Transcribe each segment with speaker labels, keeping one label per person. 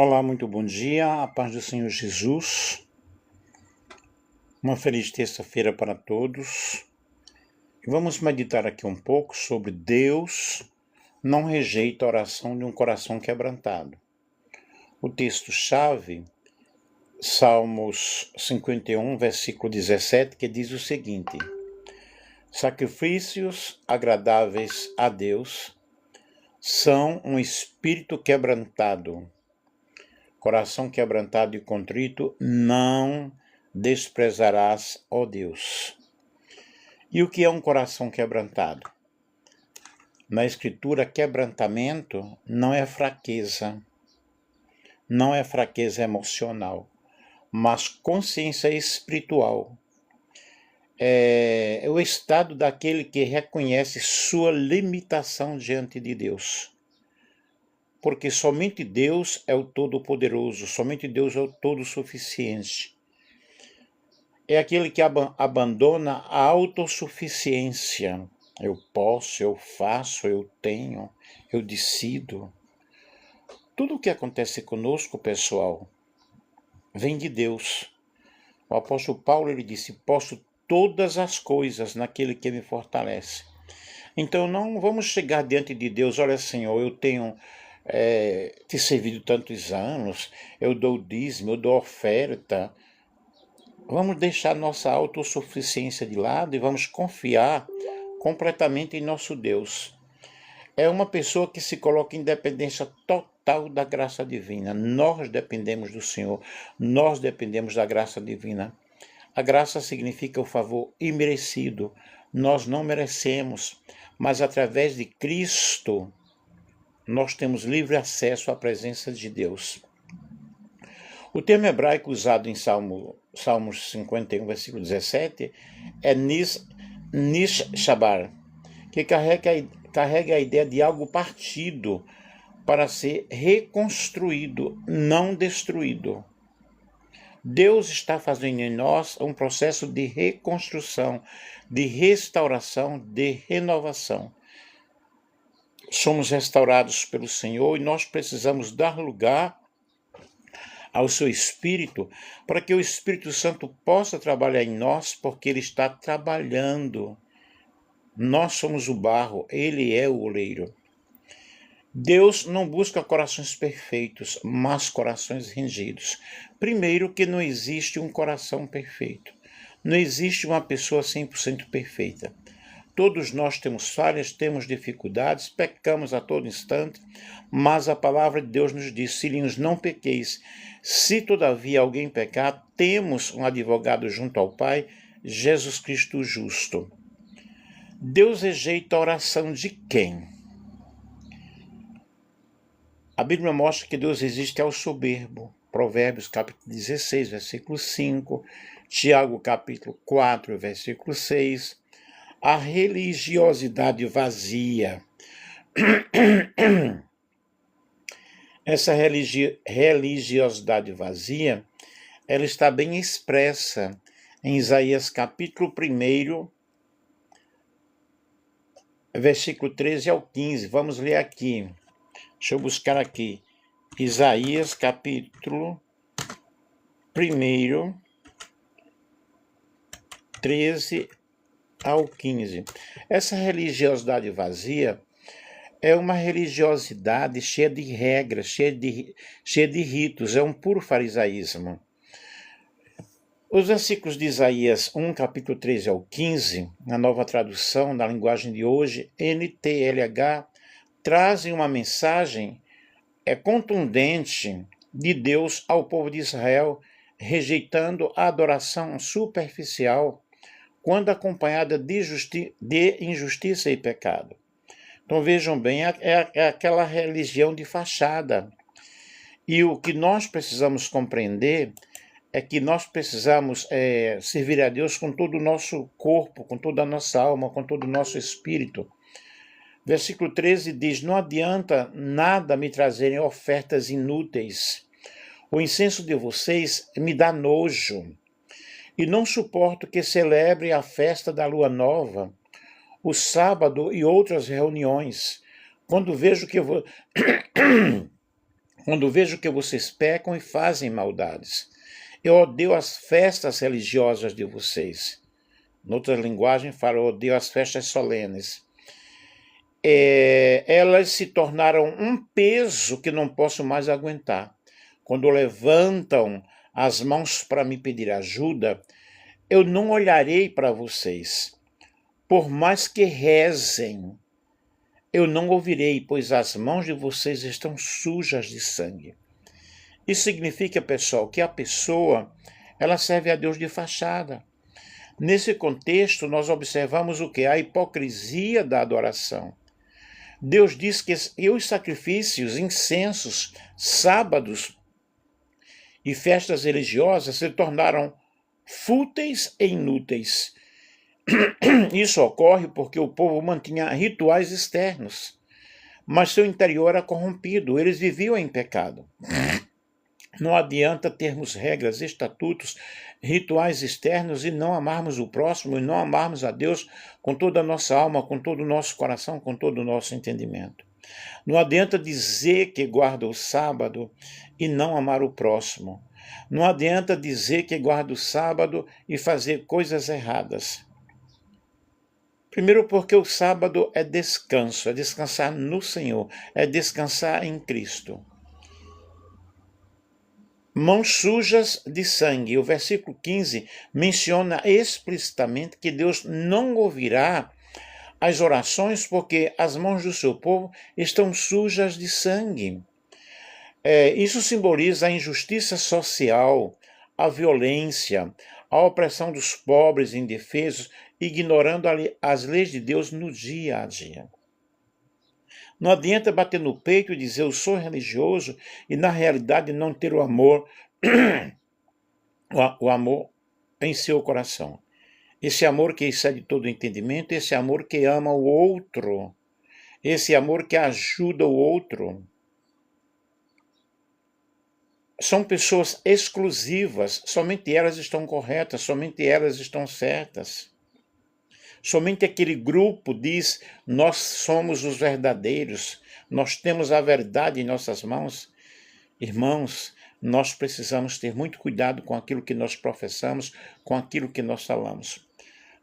Speaker 1: Olá, muito bom dia, a paz do Senhor Jesus, uma feliz terça-feira para todos. Vamos meditar aqui um pouco sobre Deus não rejeita a oração de um coração quebrantado. O texto-chave, Salmos 51, versículo 17, que diz o seguinte: sacrifícios agradáveis a Deus são um espírito quebrantado. Coração quebrantado e contrito não desprezarás, ó Deus. E o que é um coração quebrantado? Na Escritura, quebrantamento não é fraqueza emocional, mas consciência espiritual. É o estado daquele que reconhece sua limitação diante de Deus. Porque somente Deus é o Todo-Poderoso, somente Deus é o Todo-Suficiente. É aquele que abandona a autossuficiência. Eu posso, eu faço, eu tenho, eu decido. Tudo o que acontece conosco, pessoal, vem de Deus. O apóstolo Paulo ele disse: posso todas as coisas naquele que me fortalece. Então não vamos chegar diante de Deus: olha, Senhor, eu tenho te servido tantos anos, eu dou dízimo, eu dou oferta. Vamos deixar nossa autossuficiência de lado e vamos confiar completamente em nosso Deus. É uma pessoa que se coloca em dependência total da graça divina. Nós dependemos do Senhor, nós dependemos da graça divina. A graça significa o favor imerecido. Nós não merecemos, mas através de Cristo nós temos livre acesso à presença de Deus. O termo hebraico usado em Salmos 51, versículo 17, é Nishchabar, que carrega a ideia de algo partido para ser reconstruído, não destruído. Deus está fazendo em nós um processo de reconstrução, de restauração, de renovação. Somos restaurados pelo Senhor e nós precisamos dar lugar ao seu Espírito para que o Espírito Santo possa trabalhar em nós, porque Ele está trabalhando. Nós somos o barro, Ele é o oleiro. Deus não busca corações perfeitos, mas corações rendidos. Primeiro, que não existe um coração perfeito. Não existe uma pessoa 100% perfeita. Todos nós temos falhas, temos dificuldades, pecamos a todo instante, mas a palavra de Deus nos diz: filhinhos, não pequeis. Se todavia alguém pecar, temos um advogado junto ao Pai, Jesus Cristo justo. Deus rejeita a oração de quem? A Bíblia mostra que Deus resiste ao soberbo. Provérbios capítulo 16, versículo 5, Tiago capítulo 4, versículo 6, a religiosidade vazia. Essa religiosidade vazia, ela está bem expressa em Isaías capítulo 1, versículo 13 ao 15. Vamos ler aqui. Deixa eu buscar aqui. Isaías capítulo 1, 13 ao 15. Essa religiosidade vazia é uma religiosidade cheia de regras, cheia de ritos, é um puro farisaísmo. Os versículos de Isaías 1, capítulo 13 ao 15, na nova tradução, na linguagem de hoje, NTLH, trazem uma mensagem contundente de Deus ao povo de Israel, rejeitando a adoração superficial quando acompanhada de injustiça e pecado. Então vejam bem, é aquela religião de fachada. E o que nós precisamos compreender é que nós precisamos servir a Deus com todo o nosso corpo, com toda a nossa alma, com todo o nosso espírito. Versículo 13 diz: não adianta nada me trazerem ofertas inúteis. O incenso de vocês me dá nojo. E não suporto que celebre a festa da lua nova, o sábado e outras reuniões, quando vejo que quando vejo que vocês pecam e fazem maldades. Eu odeio as festas religiosas de vocês. Noutra linguagem, fala, eu odeio as festas solenes. Elas se tornaram um peso que não posso mais aguentar. Quando levantam as mãos para me pedir ajuda, eu não olharei para vocês. Por mais que rezem, eu não ouvirei, pois as mãos de vocês estão sujas de sangue. Isso significa, pessoal, que a pessoa, ela serve a Deus de fachada. Nesse contexto, nós observamos o que? A hipocrisia da adoração. Deus diz que os sacrifícios, incensos, sábados e festas religiosas se tornaram fúteis e inúteis. Isso ocorre porque o povo mantinha rituais externos, mas seu interior era corrompido, eles viviam em pecado. Não adianta termos regras, estatutos, rituais externos e não amarmos o próximo e não amarmos a Deus com toda a nossa alma, com todo o nosso coração, com todo o nosso entendimento. Não adianta dizer que guarda o sábado e não amar o próximo. Não adianta dizer que guarda o sábado e fazer coisas erradas. Primeiro porque o sábado é descanso, é descansar no Senhor, é descansar em Cristo. Mãos sujas de sangue. O versículo 15 menciona explicitamente que Deus não ouvirá as orações porque as mãos do seu povo estão sujas de sangue. Isso simboliza a injustiça social, a violência, a opressão dos pobres e indefesos, ignorando as leis de Deus no dia a dia. Não adianta bater no peito e dizer eu sou religioso e na realidade não ter o amor, o amor em seu coração. Esse amor que excede todo entendimento, esse amor que ama o outro, esse amor que ajuda o outro. São pessoas exclusivas, somente elas estão corretas, somente elas estão certas. Somente aquele grupo diz, nós somos os verdadeiros, nós temos a verdade em nossas mãos. Irmãos, nós precisamos ter muito cuidado com aquilo que nós professamos, com aquilo que nós falamos,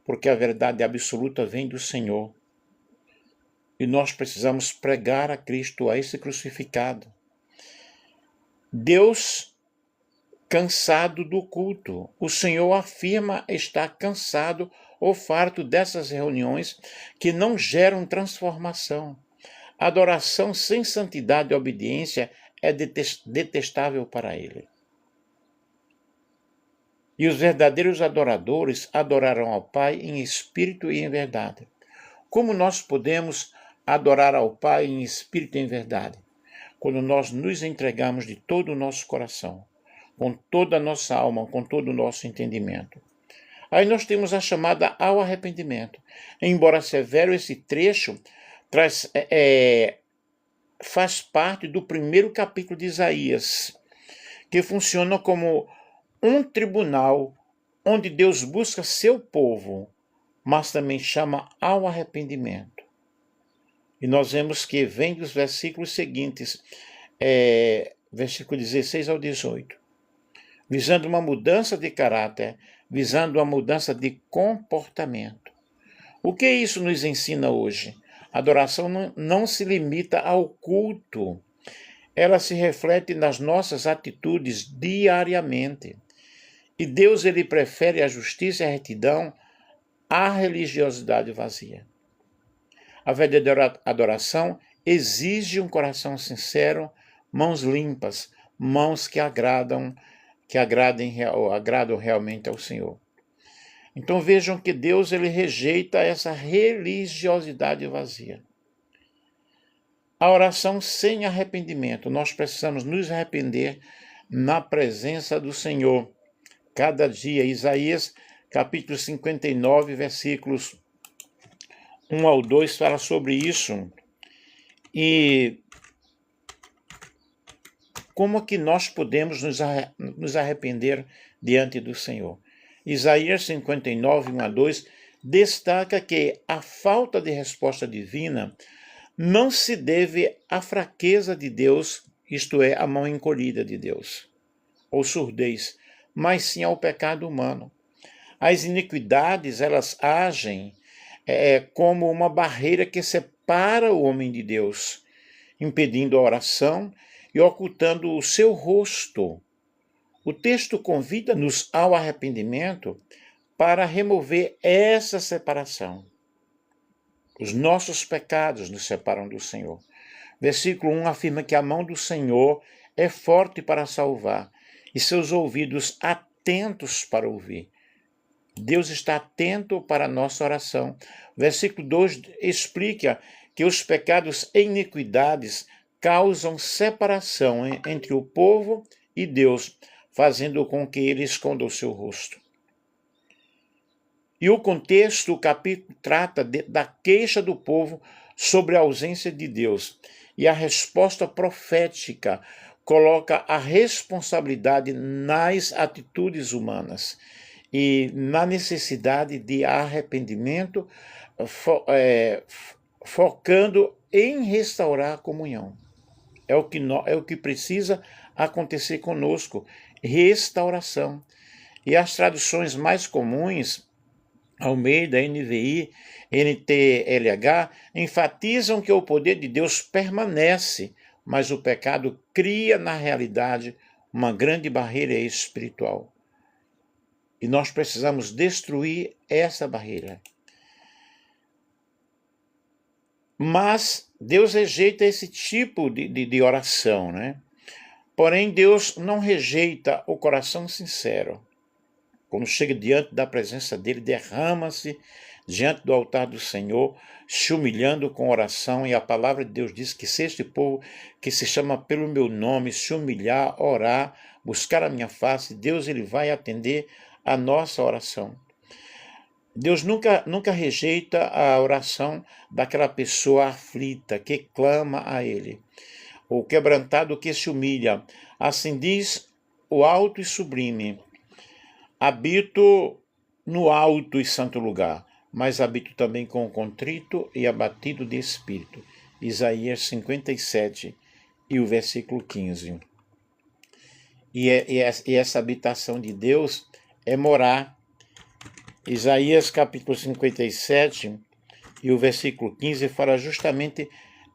Speaker 1: porque a verdade absoluta vem do Senhor. E nós precisamos pregar a Cristo, a esse crucificado. Deus cansado do culto. O Senhor afirma estar cansado ou farto dessas reuniões que não geram transformação. Adoração sem santidade e obediência é detestável para Ele. E os verdadeiros adoradores adorarão ao Pai em espírito e em verdade. Como nós podemos adorar ao Pai em espírito e em verdade? Quando nós nos entregamos de todo o nosso coração, com toda a nossa alma, com todo o nosso entendimento. Aí nós temos a chamada ao arrependimento. Embora severo, esse trecho faz parte do primeiro capítulo de Isaías, que funciona como um tribunal onde Deus busca seu povo, mas também chama ao arrependimento. E nós vemos que vem dos versículos seguintes, versículo 16 ao 18, visando uma mudança de caráter, visando uma mudança de comportamento. O que isso nos ensina hoje? A adoração não se limita ao culto, ela se reflete nas nossas atitudes diariamente. E Deus, ele prefere a justiça e a retidão à religiosidade vazia. A verdadeira adoração exige um coração sincero, mãos limpas, mãos que agradam realmente ao Senhor. Então vejam que Deus, ele rejeita essa religiosidade vazia. A oração sem arrependimento. Nós precisamos nos arrepender na presença do Senhor. Cada dia. Isaías, capítulo 59, versículos 1 ao 2, fala sobre isso. E como que nós podemos nos arrepender diante do Senhor? Isaías 59, 1 a 2, destaca que a falta de resposta divina não se deve à fraqueza de Deus isto é, a mão encolhida de Deus, ou surdez, mas sim ao pecado humano. As iniquidades, elas agem como uma barreira que separa o homem de Deus, impedindo a oração e ocultando o seu rosto. O texto convida-nos ao arrependimento para remover essa separação. Os nossos pecados nos separam do Senhor. Versículo 1 afirma que a mão do Senhor é forte para salvar e seus ouvidos atentos para ouvir. Deus está atento para a nossa oração. Versículo 2 explica que os pecados e iniquidades causam separação entre o povo e Deus, fazendo com que ele esconda o seu rosto. E o contexto, o capítulo trata da queixa do povo sobre a ausência de Deus. E a resposta profética coloca a responsabilidade nas atitudes humanas e na necessidade de arrependimento, focando em restaurar a comunhão. É o que precisa acontecer conosco, restauração. E as traduções mais comuns, Almeida, NVI, NTLH, enfatizam que o poder de Deus permanece, mas o pecado cria na realidade uma grande barreira espiritual. E nós precisamos destruir essa barreira. Mas Deus rejeita esse tipo de oração, né? Porém, Deus não rejeita o coração sincero. Quando chega diante da presença dele, derrama-se diante do altar do Senhor, se humilhando com oração, e a palavra de Deus diz que se este povo que se chama pelo meu nome se humilhar, orar, buscar a minha face, Deus ele vai atender a nossa oração. Deus nunca rejeita a oração daquela pessoa aflita que clama a ele, o quebrantado que se humilha. Assim diz o alto e sublime: habito no alto e santo lugar, mas habito também com o contrito e abatido de espírito. Isaías 57 e o versículo 15. E essa habitação de Deus é morar. Isaías capítulo 57 e o versículo 15 fala justamente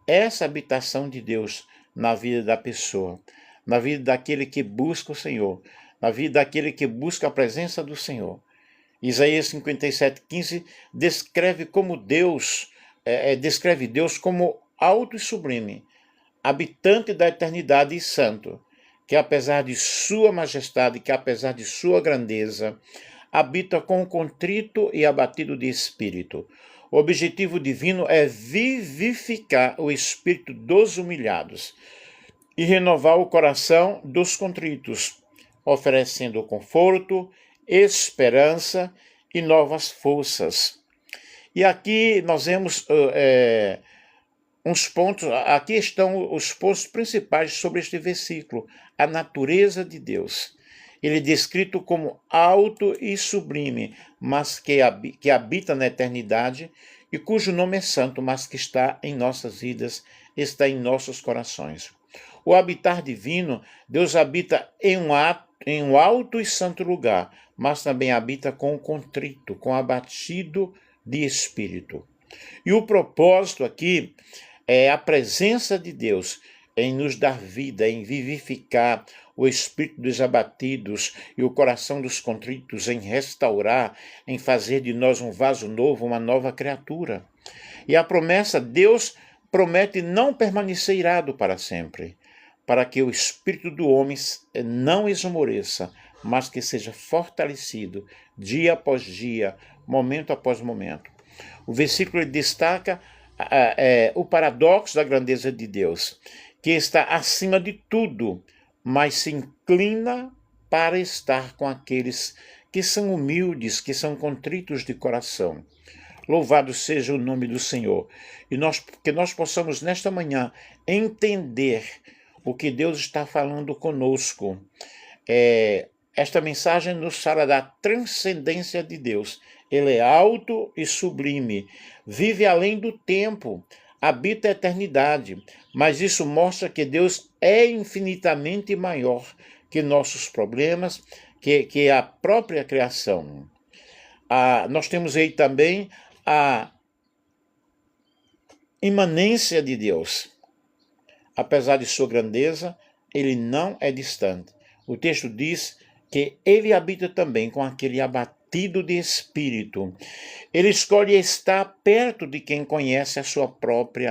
Speaker 1: essa habitação de Deus na vida da pessoa, na vida daquele que busca o Senhor, na vida daquele que busca a presença do Senhor. Isaías 57, 15 descreve Deus como alto e sublime, habitante da eternidade e santo, que apesar de sua majestade, que apesar de sua grandeza, habita com o contrito e abatido de espírito. O objetivo divino é vivificar o espírito dos humilhados e renovar o coração dos contritos, oferecendo conforto, esperança e novas forças. E aqui nós vemos aqui estão os pontos principais sobre este versículo, a natureza de Deus. Ele é descrito como alto e sublime, mas que habita na eternidade e cujo nome é santo, mas que está em nossas vidas, está em nossos corações. O habitar divino, Deus habita em um alto e santo lugar, mas também habita com o contrito, com o abatido de espírito. E o propósito aqui é a presença de Deus em nos dar vida, em vivificar o espírito dos abatidos e o coração dos contritos, em restaurar, em fazer de nós um vaso novo, uma nova criatura. E a promessa, Deus promete não permanecer irado para sempre, para que o espírito do homem não esmoreça, mas que seja fortalecido dia após dia, momento após momento. O versículo destaca o paradoxo da grandeza de Deus, que está acima de tudo, mas se inclina para estar com aqueles que são humildes, que são contritos de coração. Louvado seja o nome do Senhor. E que nós possamos nesta manhã entender o que Deus está falando conosco. Esta mensagem nos fala da transcendência de Deus. Ele é alto e sublime, vive além do tempo, habita a eternidade, mas isso mostra que Deus é infinitamente maior que nossos problemas, que a própria criação. Nós temos aí também a imanência de Deus. Apesar de sua grandeza, ele não é distante. O texto diz que ele habita também com aquele abatido de espírito. Ele escolhe estar perto de quem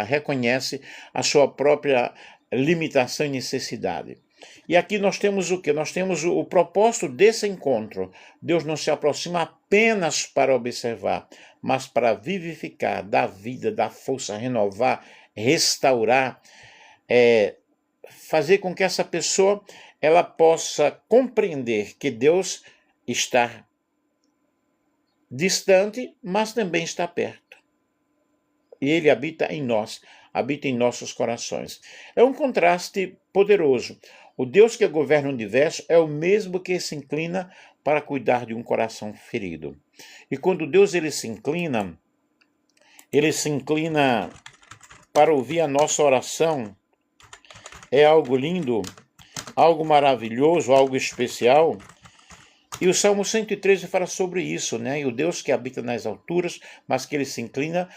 Speaker 1: reconhece a sua própria limitação e necessidade. E aqui nós temos o quê? Nós temos o propósito desse encontro. Deus não se aproxima apenas para observar, mas para vivificar, dar vida, dar força, renovar, restaurar, fazer com que essa pessoa ela possa compreender que Deus está distante, mas também está perto. E ele habita em nós, habita em nossos corações. É um contraste poderoso. O Deus que governa o universo é o mesmo que se inclina para cuidar de um coração ferido. E quando Deus ele se inclina para ouvir a nossa oração. É algo lindo, algo maravilhoso, algo especial. E o Salmo 113 fala sobre isso, né? E o Deus que habita nas alturas, mas que ele se inclina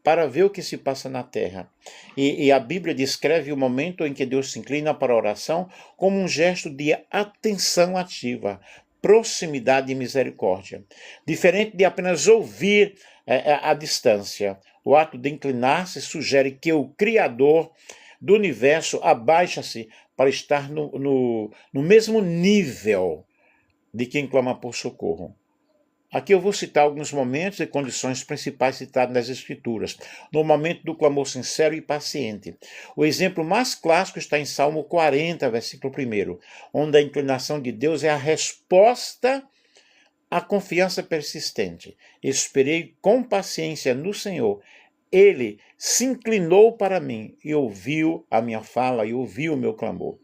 Speaker 1: para ver o que se passa na terra. E a Bíblia descreve o momento em que Deus se inclina para a oração como um gesto de atenção ativa, proximidade e misericórdia. Diferente de apenas ouvir à distância. O ato de inclinar-se sugere que o Criador do universo abaixa-se para estar no mesmo nível de quem clama por socorro. Aqui eu vou citar alguns momentos e condições principais citadas nas Escrituras, no momento do clamor sincero e paciente. O exemplo mais clássico está em Salmo 40, versículo 1, onde a inclinação de Deus é a resposta à confiança persistente. Esperei com paciência no Senhor. Ele se inclinou para mim e ouviu a minha fala e ouviu o meu clamor.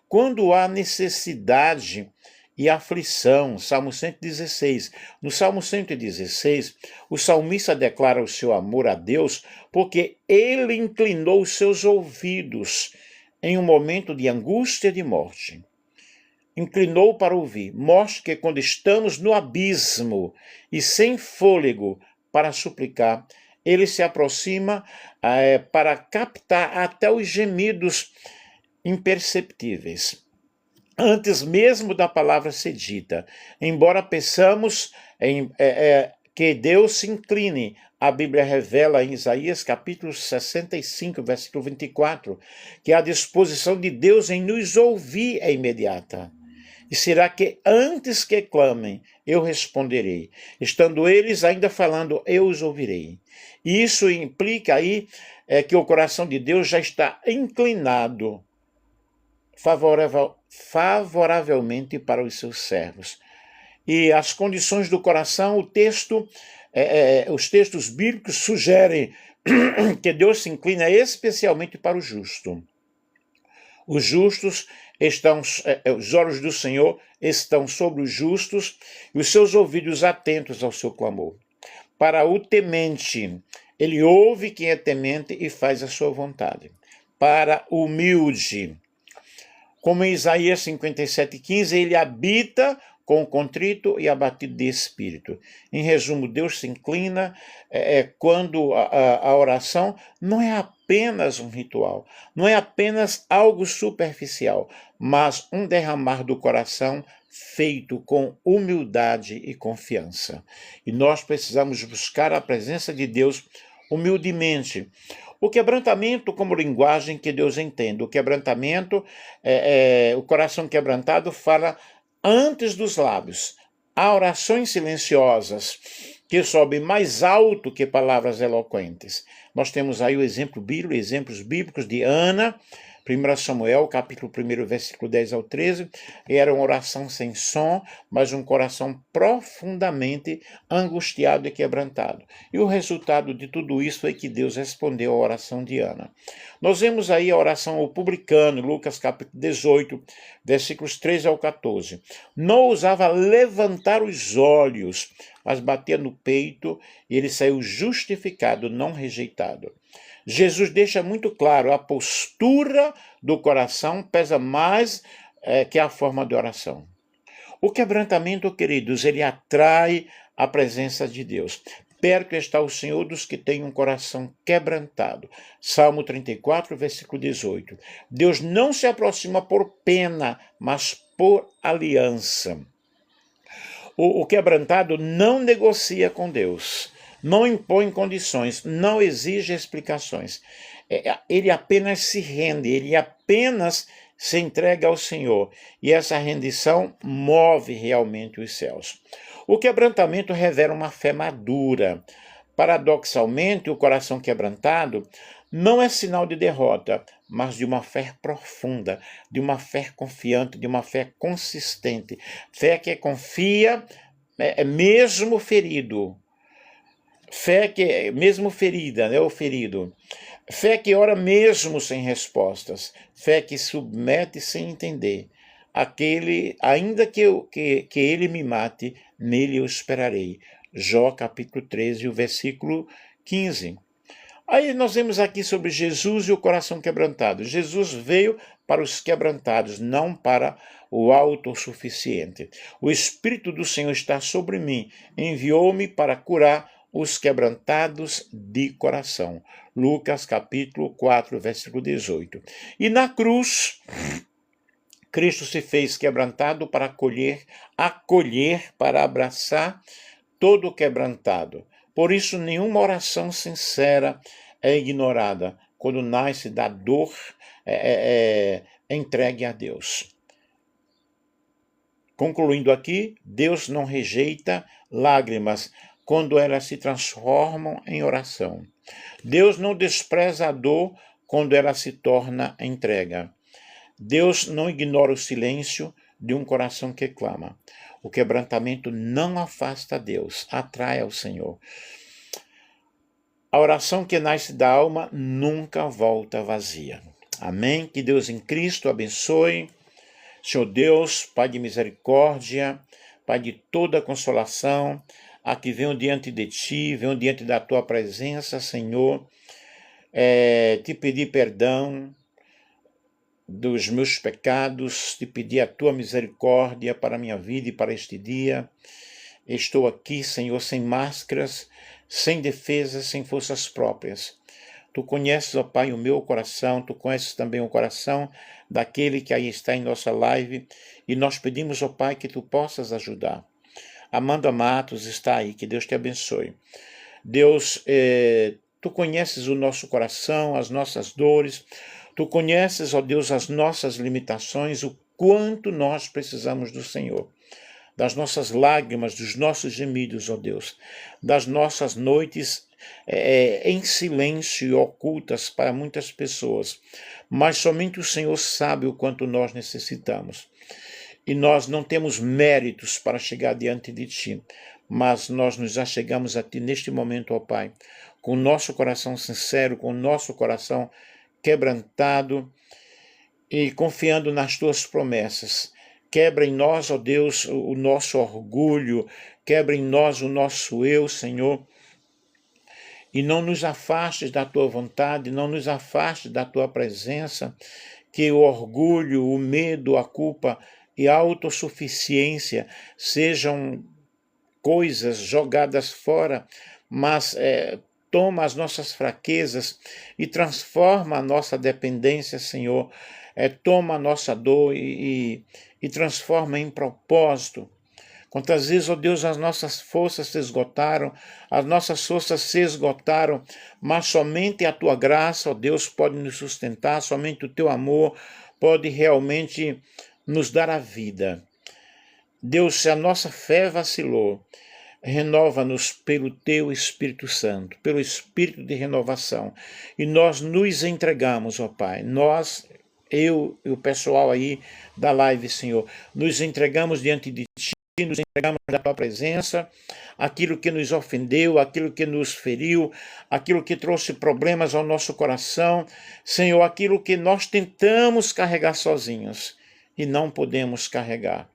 Speaker 1: Quando há necessidade e aflição, Salmo 116. No Salmo 116, o salmista declara o seu amor a Deus porque ele inclinou os seus ouvidos em um momento de angústia e de morte. Inclinou para ouvir. Mostra que quando estamos no abismo e sem fôlego para suplicar, ele se aproxima para captar até os gemidos imperceptíveis. Antes mesmo da palavra ser dita, embora pensamos que Deus se incline, a Bíblia revela em Isaías capítulo 65, versículo 24, que a disposição de Deus em nos ouvir é imediata. E será que antes que clamem, eu responderei. Estando eles ainda falando, eu os ouvirei. E isso implica aí que o coração de Deus já está inclinado favoravelmente para os seus servos. E as condições do coração, os textos bíblicos sugerem que Deus se inclina especialmente para o justo. Os justos os olhos do Senhor estão sobre os justos e os seus ouvidos atentos ao seu clamor. Para o temente, ele ouve quem é temente e faz a sua vontade. Para o humilde, como em Isaías 57,15, ele habita com o contrito e abatido de espírito. Em resumo, Deus se inclina quando a oração não é apenas um ritual, não é apenas algo superficial, mas um derramar do coração feito com humildade e confiança. E nós precisamos buscar a presença de Deus humildemente. O quebrantamento como linguagem que Deus entende. O quebrantamento, o coração quebrantado fala antes dos lábios. Há orações silenciosas que sobem mais alto que palavras eloquentes. Nós temos aí exemplos bíblicos de Ana, 1 Samuel, capítulo 1, versículo 10 ao 13, era uma oração sem som, mas um coração profundamente angustiado e quebrantado. E o resultado de tudo isso foi que Deus respondeu à oração de Ana. Nós vemos aí a oração ao publicano, Lucas capítulo 18, versículos 13 ao 14. Não ousava levantar os olhos, mas batia no peito e ele saiu justificado, não rejeitado. Jesus deixa muito claro, a postura do coração pesa mais que a forma de oração. O quebrantamento, queridos, ele atrai a presença de Deus. Perto está o Senhor dos que têm um coração quebrantado. Salmo 34, versículo 18. Deus não se aproxima por pena, mas por aliança. O quebrantado não negocia com Deus, não impõe condições, não exige explicações. Ele apenas se rende, ele apenas se entrega ao Senhor. E essa rendição move realmente os céus. O quebrantamento revela uma fé madura. Paradoxalmente, o coração quebrantado não é sinal de derrota, mas de uma fé profunda, de uma fé confiante, de uma fé consistente. Fé que confia mesmo ferido. Fé que, mesmo ferida, né, ou ferido. Fé que ora mesmo sem respostas. Fé que submete sem entender. Aquele, ainda que ele me mate, nele eu esperarei. Jó capítulo 13, o versículo 15. Aí nós vemos aqui sobre Jesus e o coração quebrantado. Jesus veio para os quebrantados, não para o autossuficiente. O Espírito do Senhor está sobre mim, enviou-me para curar os quebrantados de coração. Lucas capítulo 4, versículo 18. E na cruz, Cristo se fez quebrantado para acolher, para abraçar todo o quebrantado. Por isso, nenhuma oração sincera é ignorada quando nasce da dor entregue a Deus. Concluindo aqui, Deus não rejeita lágrimas quando elas se transformam em oração. Deus não despreza a dor quando ela se torna entrega. Deus não ignora o silêncio de um coração que clama. O quebrantamento não afasta Deus, atrai ao Senhor. A oração que nasce da alma nunca volta vazia. Amém? Que Deus em Cristo abençoe. Senhor Deus, Pai de misericórdia, Pai de toda consolação, aqui venho diante de Ti, venho diante da Tua presença, Senhor, te pedir perdão dos meus pecados, te pedir a Tua misericórdia para a minha vida e para este dia. Estou aqui, Senhor, sem máscaras, sem defesas, sem forças próprias. Tu conheces, ó Pai, o meu coração, Tu conheces também o coração daquele que aí está em nossa live, e nós pedimos, ó Pai, que Tu possas ajudar. Amanda Matos está aí, que Deus te abençoe. Deus, Tu conheces o nosso coração, as nossas dores, Tu conheces, ó Deus, as nossas limitações, o quanto nós precisamos do Senhor. Das nossas lágrimas, dos nossos gemidos, ó Deus, das nossas noites em silêncio e ocultas para muitas pessoas, mas somente o Senhor sabe o quanto nós necessitamos. E nós não temos méritos para chegar diante de Ti, mas nós nos achegamos a Ti neste momento, ó Pai, com o nosso coração sincero, com o nosso coração quebrantado e confiando nas Tuas promessas. Quebra em nós, ó Deus, o nosso orgulho, quebra em nós o nosso eu, Senhor, e não nos afastes da Tua vontade, não nos afastes da Tua presença, que o orgulho, o medo, a culpa e a autossuficiência sejam coisas jogadas fora, mas toma as nossas fraquezas e transforma a nossa dependência, Senhor, toma a nossa dor e transforma em propósito. Quantas vezes, ó Deus, as nossas forças se esgotaram, mas somente a Tua graça, ó Deus, pode nos sustentar, somente o Teu amor pode realmente nos dar a vida. Deus, se a nossa fé vacilou, renova-nos pelo Teu Espírito Santo, pelo Espírito de renovação, e nós nos entregamos, ó Pai, eu e o pessoal aí da live, Senhor, nos entregamos diante de Ti, nos entregamos da Tua presença, aquilo que nos ofendeu, aquilo que nos feriu, aquilo que trouxe problemas ao nosso coração, Senhor, aquilo que nós tentamos carregar sozinhos e não podemos carregar.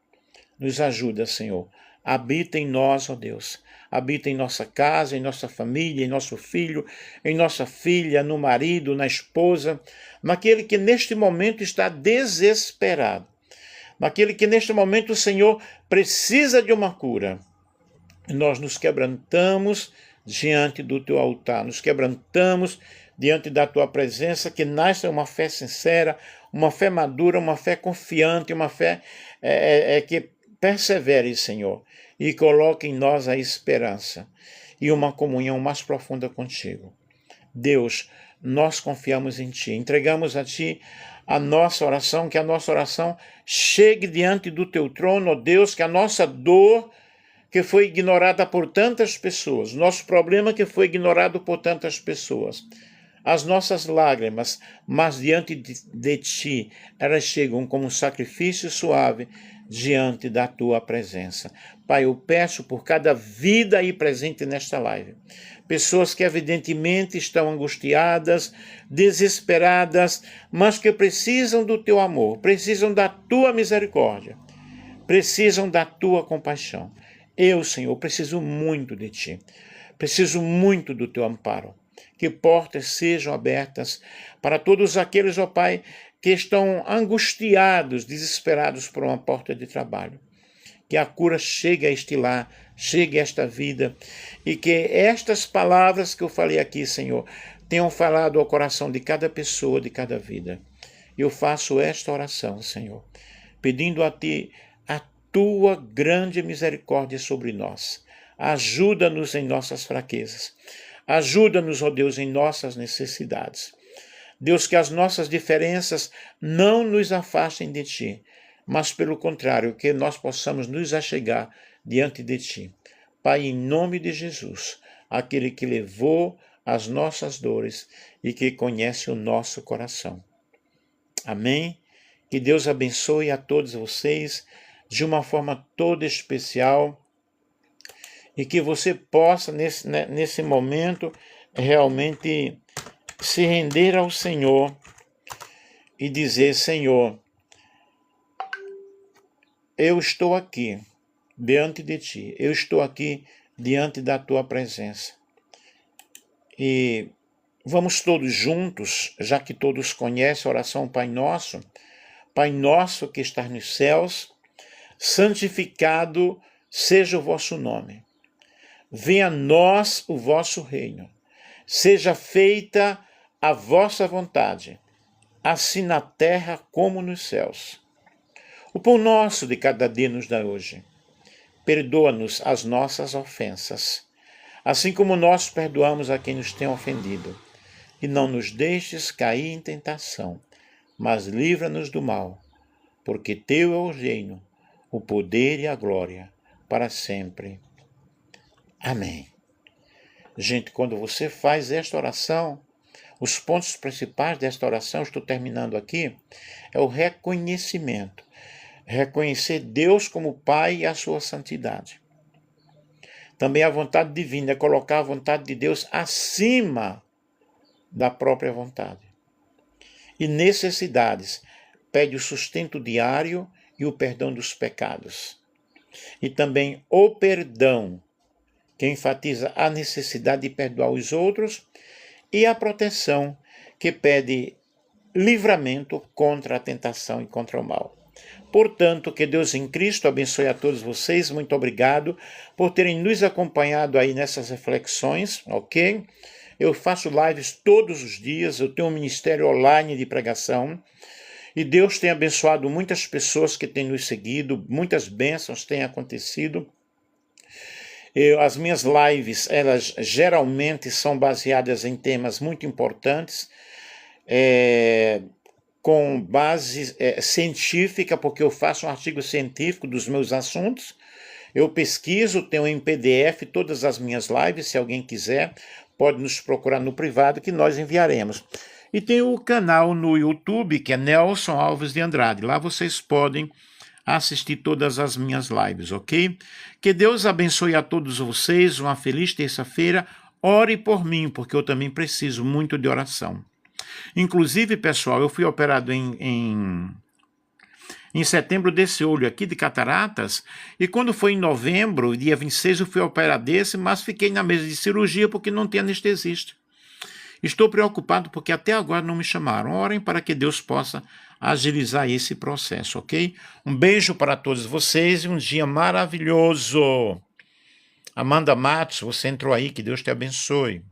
Speaker 1: Nos ajuda, Senhor, habita em nós, ó Deus. Habita em nossa casa, em nossa família, em nosso filho, em nossa filha, no marido, na esposa, naquele que neste momento está desesperado, naquele que neste momento o Senhor precisa de uma cura. Nós nos quebrantamos diante do teu altar, nos quebrantamos diante da tua presença, que nasce uma fé sincera, uma fé madura, uma fé confiante, uma fé que persevere, Senhor, e coloque em nós a esperança e uma comunhão mais profunda contigo. Deus, nós confiamos em Ti, entregamos a Ti a nossa oração, que a nossa oração chegue diante do Teu trono, ó Deus, que a nossa dor, que foi ignorada por tantas pessoas, nosso problema que foi ignorado por tantas pessoas, as nossas lágrimas, mas diante de Ti, elas chegam como um sacrifício suave diante da Tua presença. Pai, eu peço por cada vida aí presente nesta live, pessoas que evidentemente estão angustiadas, desesperadas, mas que precisam do Teu amor, precisam da Tua misericórdia, precisam da Tua compaixão. Eu, Senhor, preciso muito de Ti, preciso muito do Teu amparo. Que portas sejam abertas para todos aqueles, ó Pai, que estão angustiados, desesperados por uma porta de trabalho. Que a cura chegue a este lar, chegue a esta vida, e que estas palavras que eu falei aqui, Senhor, tenham falado ao coração de cada pessoa, de cada vida. Eu faço esta oração, Senhor, pedindo a Ti a Tua grande misericórdia sobre nós. Ajuda-nos em nossas fraquezas. Ajuda-nos, ó Deus, em nossas necessidades. Deus, que as nossas diferenças não nos afastem de Ti, mas pelo contrário, que nós possamos nos achegar diante de Ti. Pai, em nome de Jesus, aquele que levou as nossas dores e que conhece o nosso coração. Amém? Que Deus abençoe a todos vocês de uma forma toda especial e que você possa, nesse momento, realmente se render ao Senhor e dizer: Senhor, eu estou aqui diante de Ti, eu estou aqui diante da Tua presença. E vamos todos juntos, já que todos conhecem a oração Pai Nosso que estás nos céus, santificado seja o vosso nome. Venha a nós o vosso reino. Seja feita a vossa vontade, assim na terra como nos céus. O pão nosso de cada dia nos dá hoje. Perdoa-nos as nossas ofensas, assim como nós perdoamos a quem nos tem ofendido. E não nos deixes cair em tentação, mas livra-nos do mal, porque Teu é o reino, o poder e a glória, para sempre. Amém. Gente, quando você faz esta oração, os pontos principais desta oração, estou terminando aqui, é o reconhecimento. Reconhecer Deus como Pai e a sua santidade. Também a vontade divina é colocar a vontade de Deus acima da própria vontade. E necessidades, pede o sustento diário e o perdão dos pecados. E também o perdão, que enfatiza a necessidade de perdoar os outros, e a proteção, que pede livramento contra a tentação e contra o mal. Portanto, que Deus em Cristo abençoe a todos vocês. Muito obrigado por terem nos acompanhado aí nessas reflexões, ok? Eu faço lives todos os dias, eu tenho um ministério online de pregação, e Deus tem abençoado muitas pessoas que têm nos seguido, muitas bênçãos têm acontecido. As minhas lives, elas geralmente são baseadas em temas muito importantes, com base científica, porque eu faço um artigo científico dos meus assuntos. Eu pesquiso, tenho em PDF todas as minhas lives. Se alguém quiser, pode nos procurar no privado que nós enviaremos. E tem o canal no YouTube, que é Nelson Alves de Andrade. Lá vocês podem assistir todas as minhas lives, ok? Que Deus abençoe a todos vocês, uma feliz terça-feira. Ore por mim, porque eu também preciso muito de oração. Inclusive, pessoal, eu fui operado em em setembro desse olho aqui de cataratas, e quando foi em novembro, dia 26, eu fui operar desse, mas fiquei na mesa de cirurgia porque não tem anestesista. Estou preocupado porque até agora não me chamaram. Orem para que Deus possa agilizar esse processo, ok? Um beijo para todos vocês e um dia maravilhoso. Amanda Matos, você entrou aí, que Deus te abençoe.